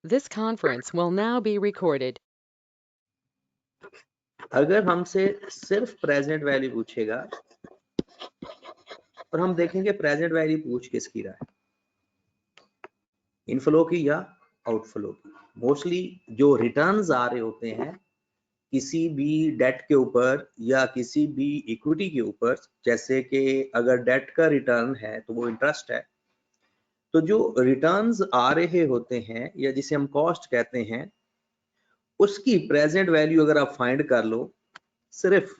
This conference will now be recorded. अगर हमसे सिर्फ प्रेजेंट वैल्यू पूछेगा और हम देखेंगे प्रेजेंट वैल्यू पूछ किसकी रहा है, इनफ्लो की या आउटफ्लो की। मोस्टली जो रिटर्न्स आ रहे होते हैं किसी भी डेट के ऊपर या किसी भी इक्विटी के ऊपर, जैसे कि अगर डेट का रिटर्न है तो वो इंटरेस्ट है, तो जो रिटर्न्स आ रहे होते हैं या जिसे हम कॉस्ट कहते हैं, उसकी प्रेजेंट वैल्यू अगर आप फाइंड कर लो सिर्फ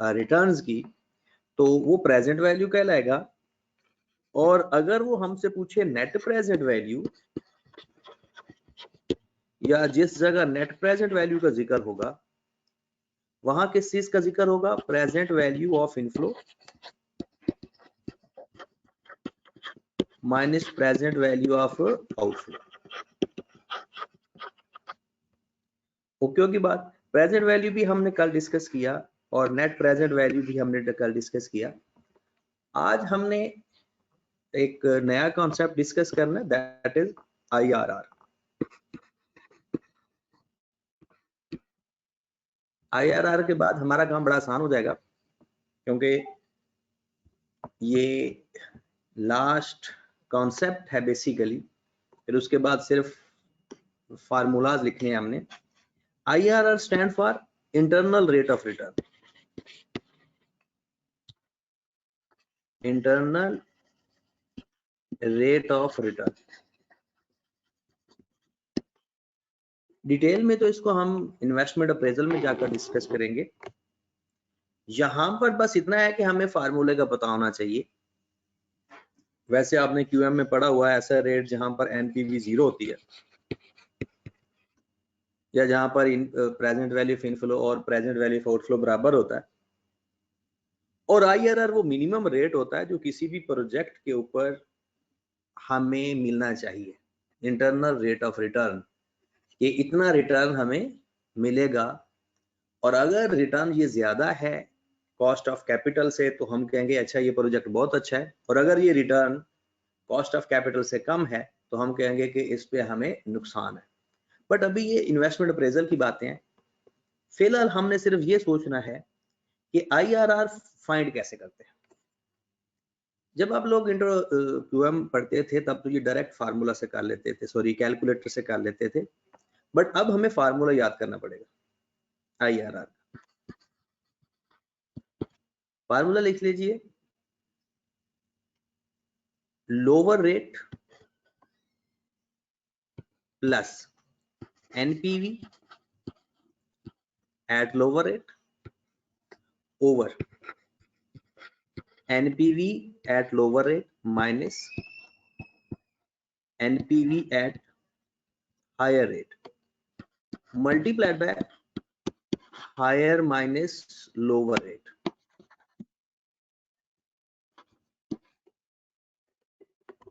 रिटर्न्स की, तो वो प्रेजेंट वैल्यू कहलाएगा। और अगर वो हमसे पूछे नेट प्रेजेंट वैल्यू, या जिस जगह नेट प्रेजेंट वैल्यू का जिक्र होगा वहां किस चीज का जिक्र होगा, present value of inflow minus present value of outflow. Okay की बात। प्रेजेंट वैल्यू भी हमने कल डिस्कस किया और नेट प्रेजेंट वैल्यू भी हमने कल डिस्कस किया। आज हमने एक नया कॉन्सेप्ट डिस्कस करना है, दैट इज IRR। IRR के बाद हमारा काम बड़ा आसान हो जाएगा, क्योंकि ये लास्ट कॉन्सेप्ट है बेसिकली। फिर उसके बाद सिर्फ फार्मूलाज लिखने हैं हमने। IRR stand for internal rate of return. Internal rate of return. Detail में तो इसको हम इन्वेस्टमेंट अप्रेजल में जाकर डिस्कस करेंगे। यहां पर बस इतना है कि हमें फार्मूले का पता होना चाहिए। वैसे आपने QM में पढ़ा हुआ है ऐसा रेट जहां पर NPV 0 होती है, या जहां पर प्रेजेंट वैल्यू ऑफ इनफ्लो और प्रेजेंट वैल्यू ऑफ आउटफ्लो बराबर होता है। और IRR वो मिनिमम रेट होता है जो किसी भी प्रोजेक्ट के ऊपर हमें मिलना चाहिए। इंटरनल रेट ऑफ रिटर्न, ये इतना रिटर्न हमें मिलेगा। और अगर रिटर्न ये ज्यादा है कॉस्ट ऑफ कैपिटल से, तो हम कहेंगे अच्छा ये प्रोजेक्ट बहुत अच्छा है। और अगर ये रिटर्न कॉस्ट ऑफ कैपिटल से कम है तो हम कहेंगे कि इस पे हमें नुकसान है। बट अभी ये इन्वेस्टमेंट अप्रेजल की बातें हैं। फिलहाल हमने सिर्फ ये सोचना है कि IRR फाइंड कैसे करते हैं। जब आप लोग इंट्रो QM पढ़ते थे तब तो ये डायरेक्ट फार्मूला से कर लेते थे, सॉरी कैलकुलेटर से कर लेते थे। बट अब हमें फार्मूला याद करना पड़ेगा IRR। फार्मूला लिख लीजिए, lower rate plus NPV at lower rate over NPV at lower rate minus NPV at higher rate multiplied by higher minus lower rate।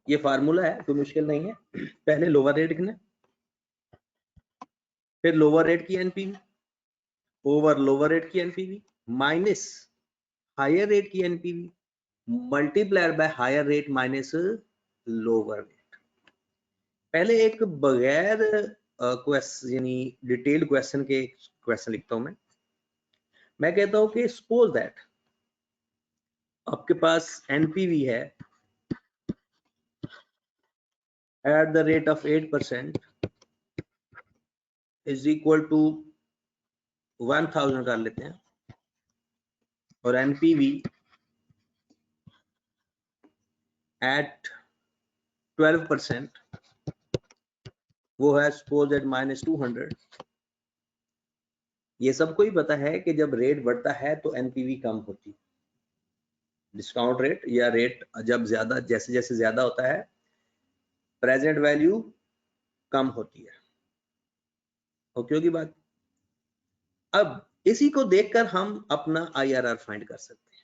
ये फार्मूला है, कोई मुश्किल नहीं है। पहले लोअर रेट लिखना, फिर लोअर रेट की NPV ओवर लोअर रेट की NPV माइनस हायर रेट की NPV multiplied by higher rate minus lower rate. पहले एक बगैर क्वेश्चन यानी डिटेल्ड क्वेश्चन के क्वेश्चन लिखता हूं मैं कहता हूं कि सपोज दैट आपके पास NPV है at the rate of 8% is equal to 1000 कर लेते हैं, और NPV at 12% वो है सपोज एट -200। ये सबको ही पता है कि जब रेट बढ़ता है तो NPV कम होती है। डिस्काउंट रेट या रेट जब ज्यादा जैसे जैसे ज्यादा होता है प्रेजेंट वैल्यू कम होती है। ओके होगी बात। अब इसी को देखकर हम अपना IRR फाइंड कर सकते हैं।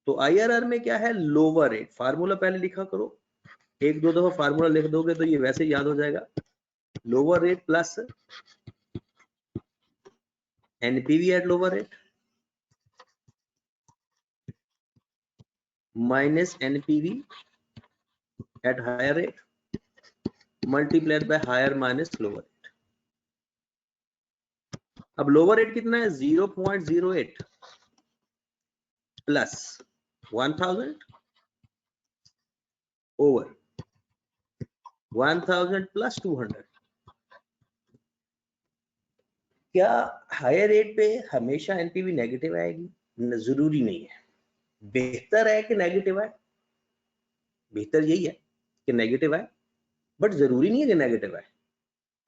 तो IRR में क्या है, लोअर रेट। फार्मूला पहले लिखा करो, एक दो दफा फार्मूला लिख दोगे तो ये वैसे याद हो जाएगा। Lower rate plus NPV at lower rate minus NPV at higher rate multiplied by higher minus lower rate. अब लोअर रेट कितना है 0.08 प्लस 1000 ओवर 1000 प्लस 200। क्या हायर रेट पे हमेशा एनपीवी नेगेटिव आएगी? जरूरी नहीं है, बेहतर है कि नेगेटिव आए, बेहतर यही है कि नेगेटिव आए, बट जरूरी नहीं है कि नेगेटिव आए।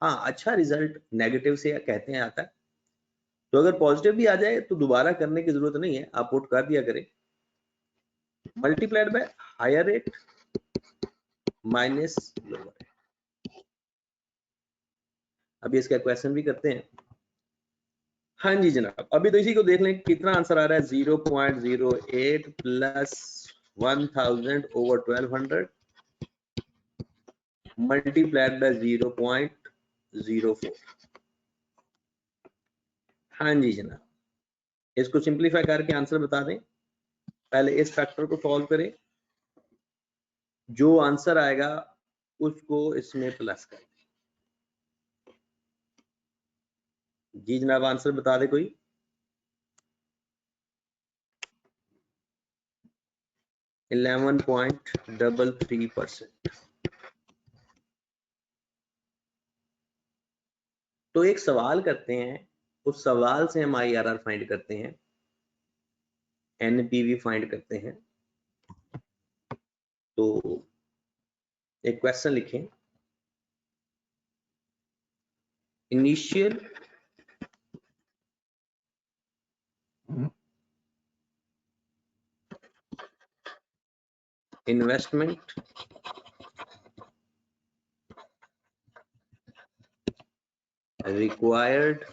हाँ, अच्छा रिजल्ट नेगेटिव से कहते हैं आता है, तो अगर पॉजिटिव भी आ जाए तो दोबारा करने की जरूरत नहीं है, आप पुट कर दिया करें multiplied by higher rate minus lower rate. अभी इसका क्वेश्चन भी करते हैं। हाँ जी जनाब, अभी तो इसी को देख लें कितना आंसर आ रहा है 0.08 प्लस 1000 ओवर 1200 मल्टीप्लाइड बाय 0.04। हाँ जी जनाब, इसको सिंप्लीफाई करके आंसर बता दें। पहले इस फैक्टर को सॉल्व करें, जो आंसर आएगा उसको इसमें प्लस कर दें। जी जनाब, आंसर बता दे कोई। $11.33%। तो एक सवाल करते हैं, उस सवाल से हम IRR फाइंड करते हैं, NPV फाइंड करते हैं। तो एक क्वेश्चन लिखें, initial investment required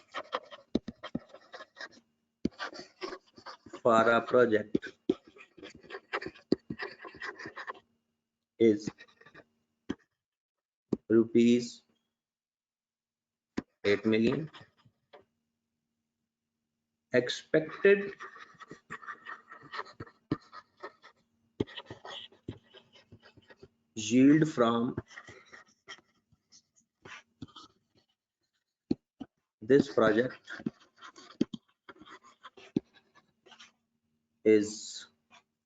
for a project is rupees 8 million. Expected yield from this project is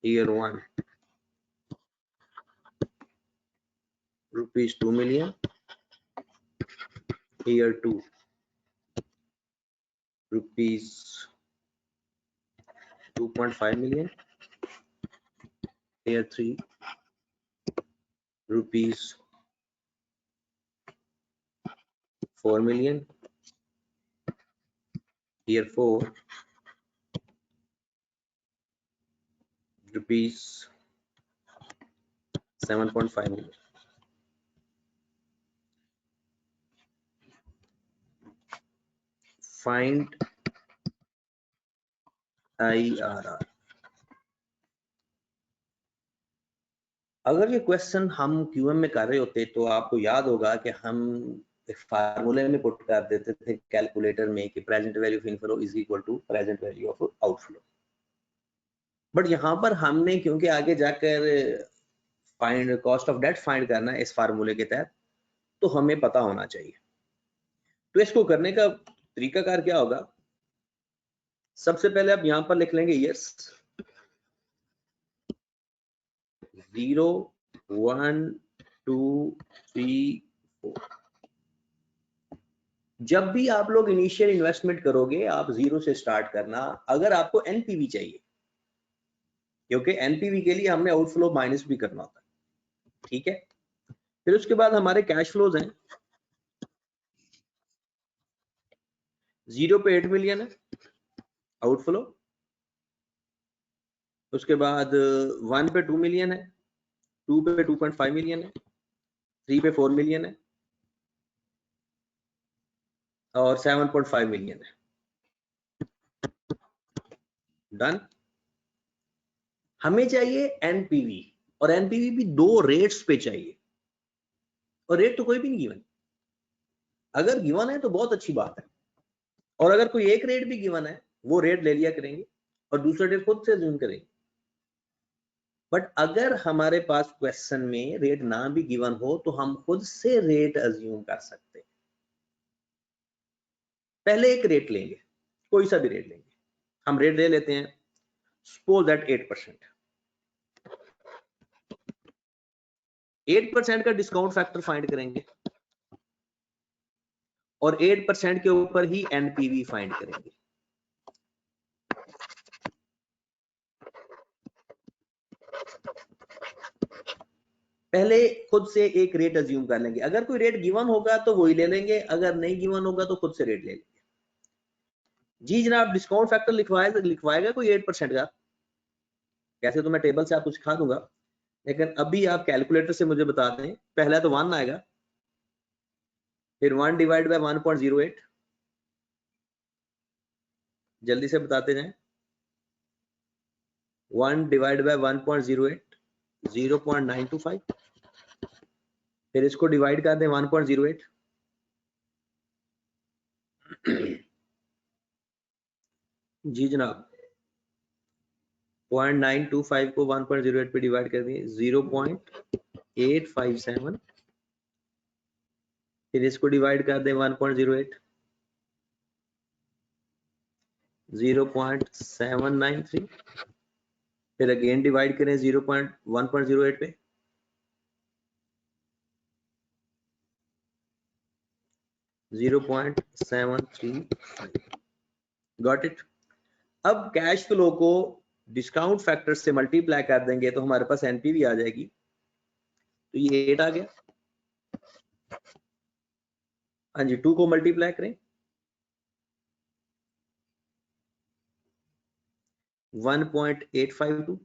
year 1 rupees 2 million, year 2 rupees 2.5 million, year 3 rupees 4 million, year 4 rupees 7.5 million. Find IRR। अगर ये question हम QM में कर रहे होते तो आपको याद होगा कि हम फार्मूले में पुट कर देते थे कैलकुलेटर में कि present value of inflow is equal to present value of outflow. But यहाँ पर हमने क्योंकि आगे जाकर find cost of debt find करना है इस फार्मूले के तहत, तो हमें पता होना चाहिए। तो इसको करने का तरीकाकार क्या होगा? सबसे पहले आप यहाँ पर लिख लेंगे ईयर्स 0 1 2 3 4। जब भी आप लोग इनिशियल इन्वेस्टमेंट करोगे आप 0 से स्टार्ट करना, अगर आपको एनपीवी चाहिए, क्योंकि एनपीवी के लिए हमने आउटफ्लो माइनस भी करना होता है, ठीक है। फिर उसके बाद हमारे कैश फ्लोज हैं, 0 पे 8 मिलियन है आउटफ्लो, उसके बाद 1 पे 2 मिलियन है, 2 पे 2.5 मिलियन है, 3 पे 4 मिलियन है और 7.5 मिलियन है। डन। हमें चाहिए एनपीवी, और एनपीवी भी 2 रेट्स पे चाहिए, और रेट तो कोई भी नहीं गिवन। अगर गिवन है तो बहुत अच्छी बात है, और अगर कोई एक रेट भी गिवन है वो रेट ले लिया करेंगे और दूसरा रेट खुद से अज्यूम करेंगे। बट अगर हमारे पास क्वेश्चन में रेट ना भी गिवन हो तो हम खुद से रेट अज्यूम कर सकते हैं। पहले एक रेट लेंगे, कोई सा भी रेट लेंगे। हम रेट ले लेते हैं, सपोज दैट 8%। 8% का डिस्काउंट फैक्टर फाइंड करेंगे और 8% के ऊपर ही एनपीवी फाइंड करेंगे। पहले खुद से एक रेट अज्यूम कर लेंगे। अगर कोई रेट गिवन होगा तो वही ले लेंगे, अगर नहीं गिवन होगा तो खुद से रेट ले लेंगे। जी जनाब, डिस्काउंट फैक्टर लिखवाएगा कोई 8% का? कैसे तो मैं टेबल से आपको सिखा दूंगा, लेकिन अभी आप कैलकुलेटर से मुझे बता दें। पहला तो 1 आएगा, फिर 1 डिवाइड बाय 1.08, जल्दी से बताते जाएं। 1 डिवाइड बाय 1.08 0.925, फिर इसको डिवाइड कर दें 1.08 जी जनाब, 0.925 को 1.08 पे डिवाइड कर दिए 0.857, फिर इसको डिवाइड कर दें 1.08 0.793, फिर अगेन डिवाइड करें 1.08 पे 0.735। Got it. अब कैश फ्लो को डिस्काउंट फैक्टर से मल्टीप्लाई कर देंगे तो हमारे पास एनपीवी आ जाएगी। तो ये 8 आ गया। हाँ जी, 2 को मल्टीप्लाई करें 1.852,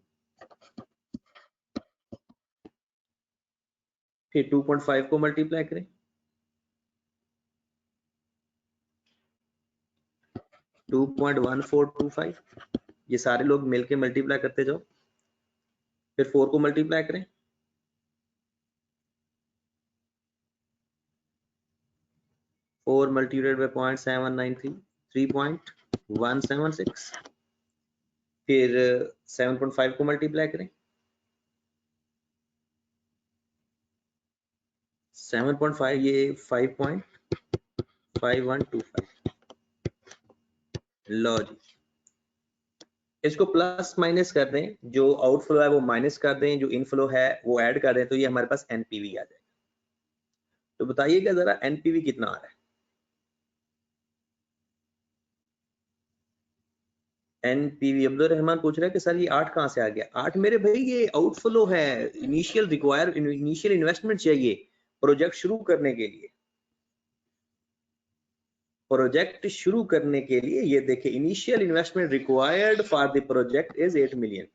फिर 2.5 को मल्टीप्लाई करें 2.1425, ये सारे लोग मिलके मल्टीप्लाई करते जाओ। फिर 4 को मल्टीप्लाई करें 4 मल्टीप्लाइड बाय 0.793 3.176, फिर 7.5 को मल्टीप्लाई करें 7.5, ये 5.5125। लो जी, इसको प्लस माइनस कर दें, जो आउटफ्लो है वो माइनस कर दें, जो इनफ्लो है वो ऐड कर दें, तो ये हमारे पास एनपीवी आ जाएगा। तो बताइएगा जरा एनपीवी कितना आ रहा है। एनपीवी अब्दुल रहमान पूछ रहे हैं कि सर ये 8 कहां से आ गया? 8 मेरे भाई ये आउटफ्लो है, इनिशियल इन्वेस्टमेंट चाहिए प्रोजेक्ट शुरू करने के लिए। प्रोजेक्ट शुरू करने के लिए ये देखिए, initial investment required for the project is 8 million.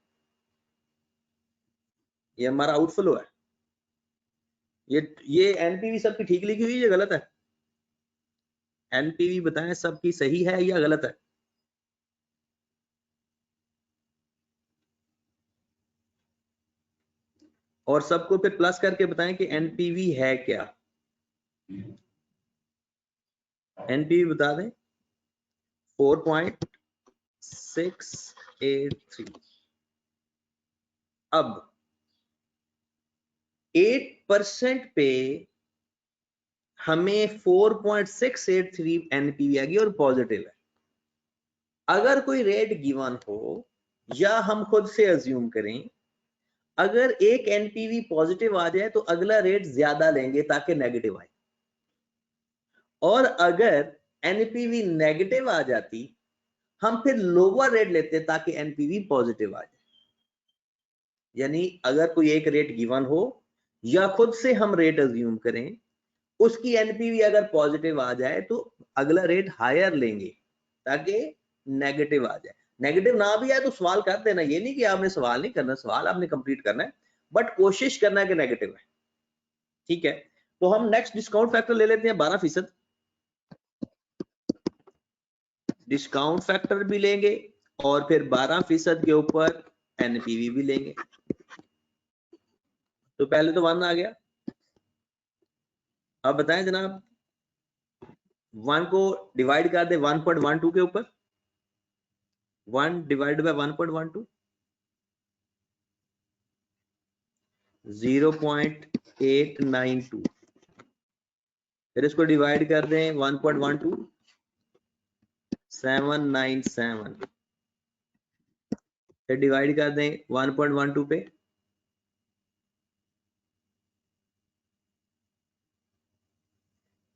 ये हमारा आउटफ्लो है। ये एनपीवी सबकी ठीक लिखी हुई है या गलत है? एनपीवी बताएं सबकी सही है या गलत है? और सबको फिर प्लस करके बताएं कि एनपीवी है क्या। एनपीवी बता दें 4.683। अब 8% पे हमें 4.683 एनपीवी आ गई और पॉजिटिव है। अगर कोई रेट गिवन हो या हम खुद से अज्यूम करें, अगर एक एनपीवी पॉजिटिव आ जाए तो अगला रेट ज्यादा लेंगे ताकि नेगेटिव आए, और अगर एनपीवी नेगेटिव आ जाती हम फिर लोअर रेट लेते ताकि एनपीवी पॉजिटिव आ जाए। यानी अगर कोई एक रेट गिवन हो या खुद से हम रेट अज्यूम करें, उसकी एनपीवी अगर पॉजिटिव आ जाए तो अगला रेट हायर लेंगे ताकि नेगेटिव आ जाए। नेगेटिव ना भी आए तो सवाल कर देना, ये नहीं कि आपने सवाल नहीं करना, सवाल आपने कंप्लीट करना है, बट कोशिश करना है कि नेगेटिव है। ठीक है, तो हम नेक्स्ट डिस्काउंट फैक्टर ले लेते हैं 12%। डिस्काउंट फैक्टर भी लेंगे और फिर 12% के ऊपर एनपीवी भी लेंगे। तो पहले तो 1 आ गया। अब बताएं जनाब, 1 को डिवाइड कर दे 1.12 के ऊपर, 1 डिवाइड बाय 1.12 0.892, फिर इसको डिवाइड कर दें 1.12 797, फिर डिवाइड कर दें 1.12 पे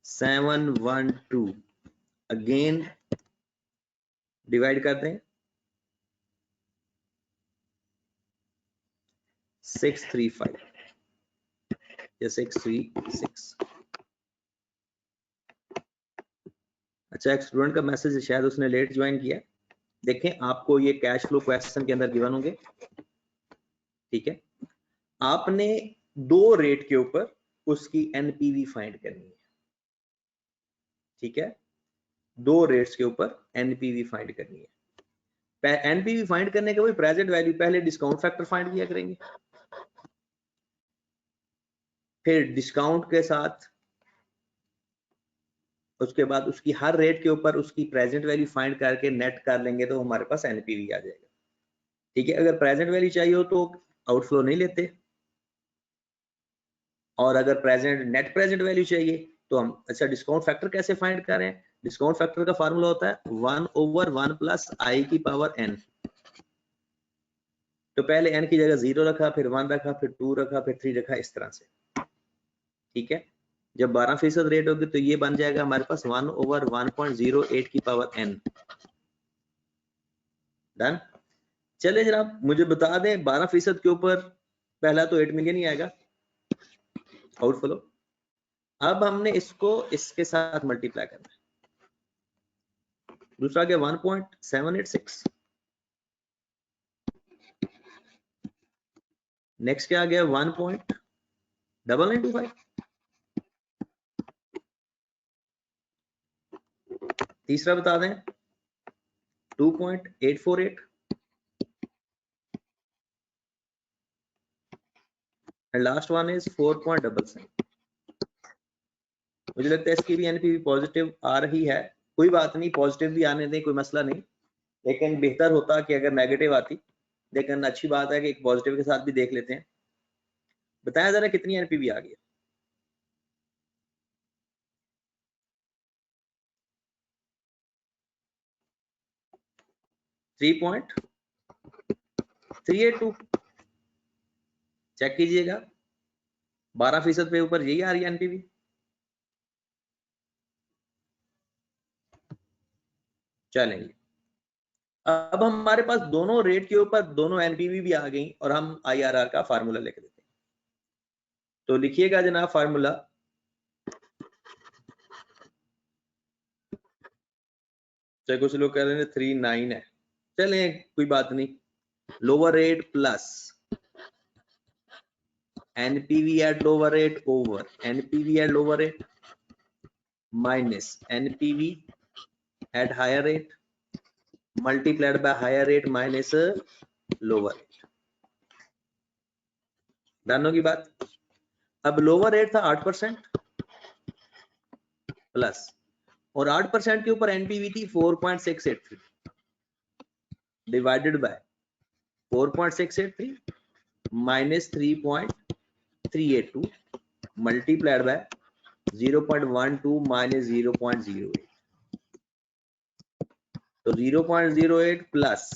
712, अगेन डिवाइड कर दें 635 या 636। अच्छा, एक स्टूडेंट का मैसेज है, शायद उसने लेट ज्वाइन किया। देखें, आपको ये कैश फ्लो क्वेश्चन के अंदर गिवन होंगे, ठीक है। आपने दो रेट के ऊपर उसकी एनपीवी फाइंड करनी है, ठीक है। दो रेट्स के ऊपर एनपीवी फाइंड करनी है। एनपीवी फाइंड करने के वही प्रेजेंट वैल्यू, पहले डिस्काउंट फैक्टर फाइंड किया करेंगे, फिर डिस्काउंट के साथ उसके बाद उसकी हर रेट के ऊपर उसकी प्रेजेंट वैल्यू फाइंड करके नेट कर लेंगे तो हमारे पास एनपीवी आ जाएगा, ठीक है। अगर प्रेजेंट वैल्यू चाहिए हो तो आउटफ्लो नहीं लेते, और अगर प्रेजेंट नेट प्रेजेंट वैल्यू चाहिए तो हम, अच्छा डिस्काउंट फैक्टर कैसे फाइंड करें? डिस्काउंट फैक्टर का फार्मूला होता है 1/1 प्लस आई की पावर n। तो पहले n की जगह 0 रखा, फिर 1 रखा, फिर 2 रखा, फिर 3 रखा, इस तरह से, ठीक है। जब 12% रेट होगी तो ये बन जाएगा हमारे पास 1/1.08 की पावर n। डन। चले जनाब, मुझे बता दें 12% के ऊपर पहला तो 8 मिलियन ही आएगा आउटफ्लो। अब हमने इसको इसके साथ मल्टीप्लाई करना है। दूसरा क्या 1.786, नेक्स्ट क्या आ गया 1.9925, तीसरा बता दें 2.848, एंड लास्ट वन इज 4.77। मुझे लगता है इसकी भी एनपीवी पॉजिटिव आ रही है, कोई बात नहीं, पॉजिटिव भी आने दें, कोई मसला नहीं, लेकिन बेहतर होता कि अगर नेगेटिव आती, लेकिन अच्छी बात है कि एक पॉजिटिव के साथ भी देख लेते हैं। बताया जरा कितनी एनपीवी आ गई? 3.382, चेक कीजिएगा, 12% पे ऊपर यही आ रही है एनपीवी। चलेंगे, अब हमारे पास दोनों रेट के ऊपर दोनों एनपीवी भी आ गई और हम आईआरआर का फार्मूला लिख देते हैं। तो लिखिएगा जनाब फार्मूला, चाहे कुछ लोग कह रहे हैं 39 है, चले कोई बात नहीं, lower rate plus NPV at lower rate over NPV at lower rate minus NPV at higher rate multiplied by higher rate minus lower rate. Done होगी बात। अब लोअर रेट था 8% प्लस, और 8% के ऊपर एनपीवी थी 4.683 divided by 4.683 minus 3.382 multiplied by 0.12 minus 0.08, तो 0.08 plus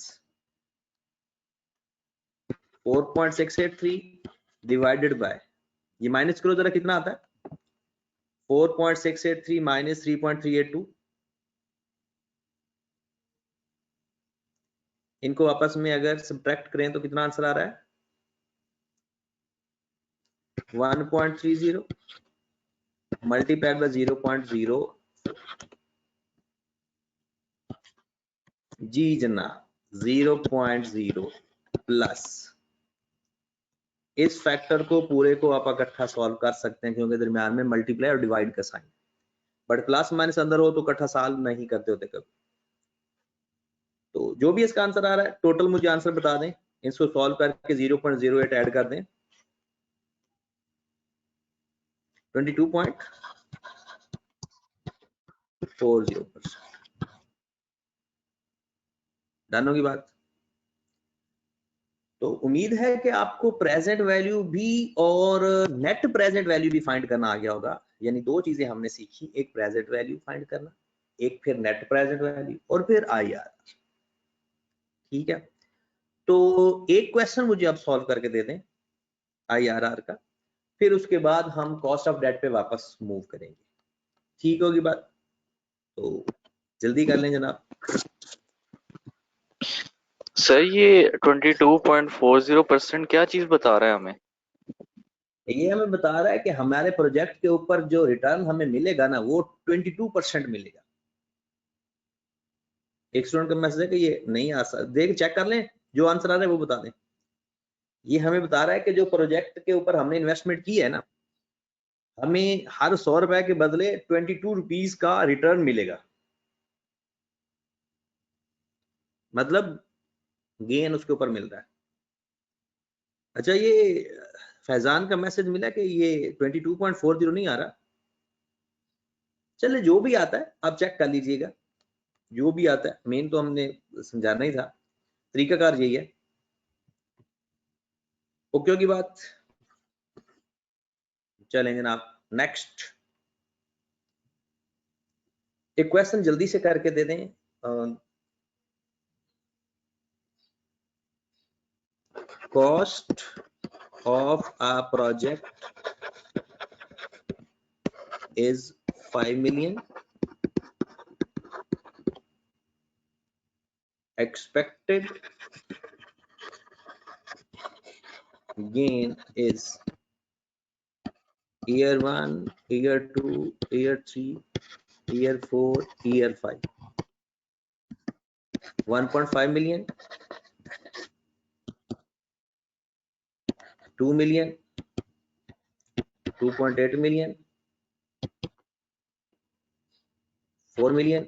4.683 divided by, ये माइनस करो जरा कितना आता है, 4.683 माइनस 3.382, इनको आपस में अगर सब्ट्रैक्ट करें तो कितना आंसर आ रहा है 1.30 मल्टीप्लाइड बाय 0.0। जी जनाब, 0.0 प्लस, इस फैक्टर को पूरे को आप इकट्ठा सॉल्व कर सकते हैं क्योंकि दरम्यान में मल्टीप्लाई और डिवाइड का साइन, बट प्लस माइनस अंदर हो तो इकट्ठा सॉल्व नहीं करते होते कभी। तो जो भी इसका आंसर आ रहा है टोटल मुझे आंसर बता दें, इसको सॉल्व करके 0.08 ऐड कर दें, 22.40%। डन होगी बात। तो उम्मीद है कि आपको प्रेजेंट वैल्यू भी और नेट प्रेजेंट वैल्यू भी फाइंड करना आ गया होगा। यानी दो चीजें हमने सीखी, एक प्रेजेंट वैल्यू फाइंड करना, एक फिर नेट प्रेजेंट वैल्यू और फिर आईआरआर। ठीक है, तो एक क्वेश्चन मुझे अब सॉल्व करके दे दें आईआरआर का, फिर उसके बाद हम कॉस्ट ऑफ डेट पे वापस मूव करेंगे। ठीक होगी बात? तो जल्दी कर लें जनाब। सर ये 22.40% क्या चीज बता रहा है हमें? ये हमें बता रहा है कि हमारे प्रोजेक्ट के ऊपर जो रिटर्न हमें मिलेगा ना वो 22% मिलेगा। एक स्टूडेंट का मैसेज है कि ये नहीं आ सकता, देख चेक कर लें, जो आंसर आ रहा है वो बता दें। ये हमें बता रहा है कि जो प्रोजेक्ट के ऊपर हमने इन्वेस्टमेंट की है ना, हमें हर 100 रुपए के बदले 22 रुपीज का रिटर्न मिलेगा, मतलब गेन उसके ऊपर मिल रहा है। अच्छा, ये फैजान का मैसेज मिला कि ये 22.40 नहीं आ रहा। चले जो भी आता है आप चेक कर लीजिएगा, जो भी आता है, मेन तो हमने समझाना ही था, तरीकाकार यही है। ओके की बात। चलें जनाब नेक्स्ट, एक क्वेश्चन जल्दी से करके दे दें। Cost of a project is 5 million, expected gain is year 1, year 2, year 3, year 4, year 5. 1.5 million, 2 million, 2.8 million, 4 million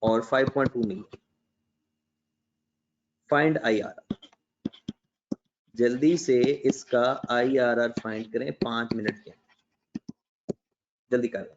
और 5.2 million। फाइंड आईआरआर, जल्दी से इसका आईआरआर फाइंड करें 5 मिनट के, जल्दी करें।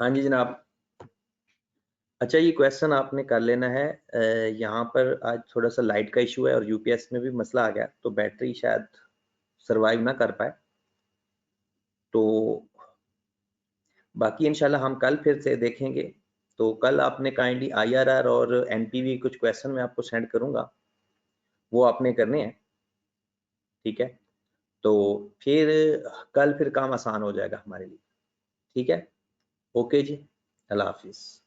हाँ जी जनाब। अच्छा ये क्वेश्चन आपने कर लेना है। यहाँ पर आज थोड़ा सा लाइट का इशू है और यूपीएस में भी मसला आ गया, तो बैटरी शायद सरवाइव ना कर पाए। तो बाकी इंशाल्लाह हम कल फिर से देखेंगे। तो कल आपने काइंडली आईआरआर और एनपीवी कुछ क्वेश्चन मैं आपको सेंड करूंगा, वो आपने करने हैं, ठीक है। तो फिर कल फिर काम आसान हो जाएगा हमारे लिए, ठीक है। ओके जी, अल्लाह हाफिज़।